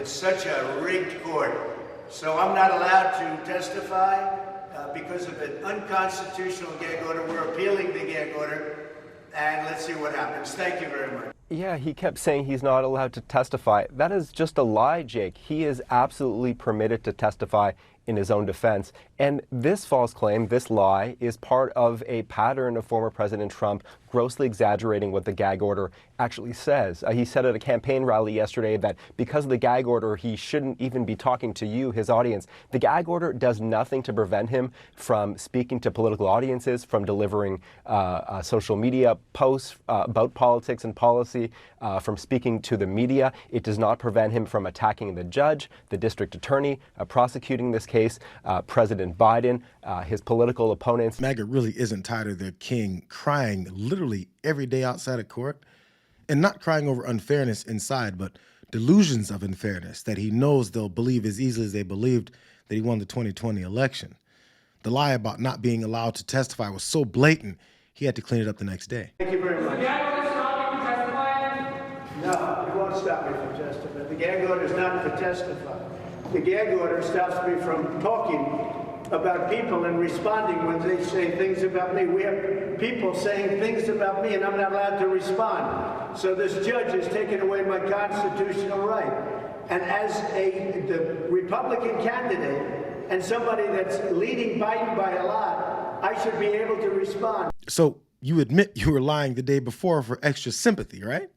It's such a rigged court. So I'm not allowed to testify because of an unconstitutional gag order. We're appealing the gag order, and let's see what happens. Thank you very much. Yeah, he kept saying he's not allowed to testify. That is just a lie, Jake. He is absolutely permitted to testify in his own defense. And this false claim, this lie, is part of a pattern of former President Trump grossly exaggerating what the gag order actually says. He said at a campaign rally yesterday that because of the gag order, he shouldn't even be talking to you, his audience. The gag order does nothing to prevent him from speaking to political audiences, from delivering social media posts about politics and policy, from speaking to the media. It does not prevent him from attacking the judge, the district attorney, prosecuting this case, President Biden, his political opponents. MAGA really isn't tired of their king crying literally every day outside of court, and not crying over unfairness inside, but delusions of unfairness that he knows they'll believe as easily as they believed that he won the 2020 election. The lie about not being allowed to testify was so blatant, he had to clean it up the next day. Thank you very much. The gag order stop you from testifying? No, it won't stop me from testifying. The gag order is not to testify. The gag order stops me from talking about people and responding when they say things about me. We have people saying things about me, and I'm not allowed to respond. So this judge has taken away my constitutional right. And as the Republican candidate and somebody that's leading Biden by a lot, I should be able to respond. So you admit you were lying the day before for extra sympathy, right?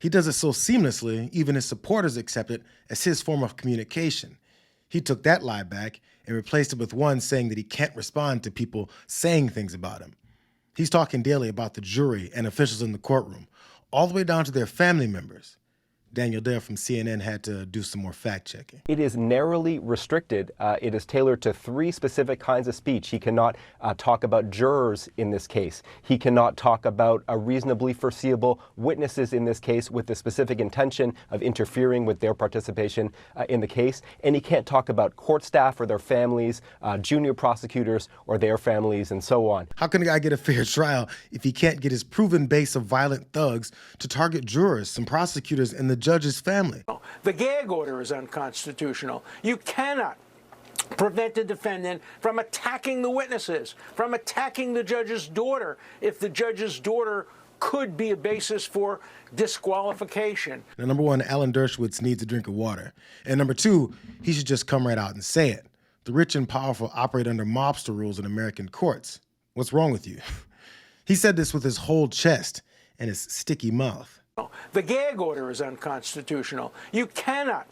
He does it so seamlessly, even his supporters accept it as his form of communication. He took that lie back and replaced it with one saying that he can't respond to people saying things about him. He's talking daily about the jury and officials in the courtroom, all the way down to their family members. Daniel Dale from CNN had to do some more fact-checking. It is narrowly restricted. It is tailored to 3 specific kinds of speech. He cannot talk about jurors in this case. He cannot talk about reasonably foreseeable witnesses in this case with the specific intention of interfering with their participation in the case. And he can't talk about court staff or their families, junior prosecutors or their families, and so on. How can a guy get a fair trial if he can't get his proven base of violent thugs to target jurors, some prosecutors, and the judge's family? The gag order is unconstitutional. You cannot prevent a defendant from attacking the witnesses, from attacking the judge's daughter, if the judge's daughter could be a basis for disqualification. Now, number one, Alan Dershowitz needs a drink of water. And number two, he should just come right out and say it. The rich and powerful operate under mobster rules in American courts. What's wrong with you? He said this with his whole chest and his sticky mouth. The gag order is unconstitutional. You cannot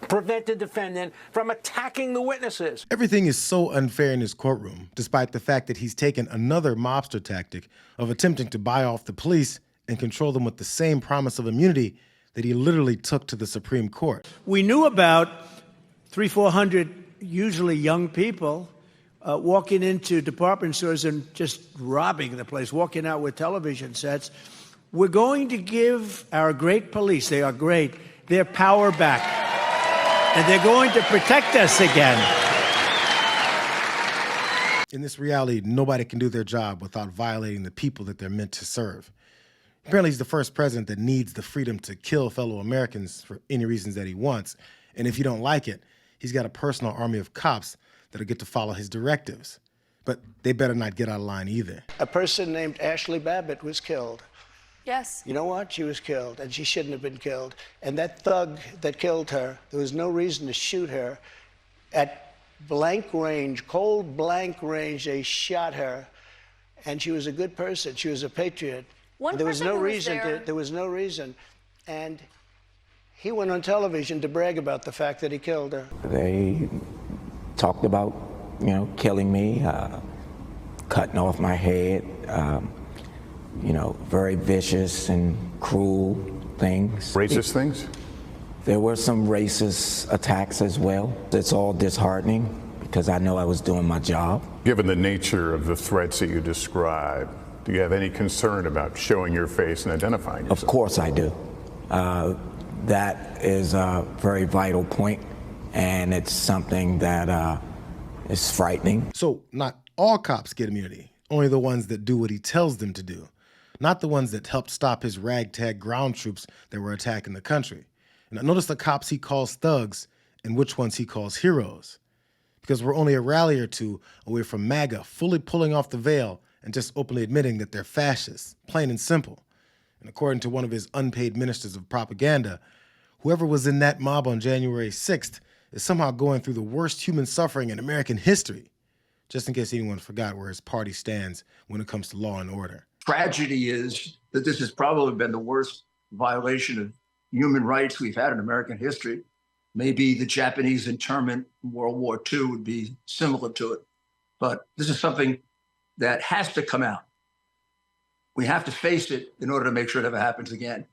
prevent a defendant from attacking the witnesses. Everything is so unfair in his courtroom, despite the fact that he's taken another mobster tactic of attempting to buy off the police and control them with the same promise of immunity that he literally took to the Supreme Court. We knew about 300-400 usually young people walking into department stores and just robbing the place, walking out with television sets. We're going to give our great police, they are great, their power back. And they're going to protect us again. In this reality, nobody can do their job without violating the people that they're meant to serve. Apparently, he's the first president that needs the freedom to kill fellow Americans for any reasons that he wants. And if you don't like it, he's got a personal army of cops that'll get to follow his directives. But they better not get out of line either. A person named Ashley Babbitt was killed. Yes. You know what? She was killed, and she shouldn't have been killed. And that thug that killed her, there was no reason to shoot her. At blank range, cold blank range, they shot her. And she was a good person. She was a patriot. There was no reason. There was no reason. And he went on television to brag about the fact that he killed her. They talked about, killing me, cutting off my head. Very vicious and cruel things. Racist things? There were some racist attacks as well. It's all disheartening because I know I was doing my job. Given the nature of the threats that you describe, do you have any concern about showing your face and identifying yourself? Of course I do. That is a very vital point, and it's something that is frightening. So not all cops get immunity, only the ones that do what he tells them to do. Not the ones that helped stop his ragtag ground troops that were attacking the country. And notice the cops he calls thugs and which ones he calls heroes. Because we're only a rally or two away from MAGA fully pulling off the veil and just openly admitting that they're fascists, plain and simple. And according to one of his unpaid ministers of propaganda, whoever was in that mob on January 6th is somehow going through the worst human suffering in American history, just in case anyone forgot where his party stands when it comes to law and order. Tragedy is that this has probably been the worst violation of human rights we've had in American history. Maybe the Japanese internment in World War II would be similar to it. But this is something that has to come out. We have to face it in order to make sure it never happens again.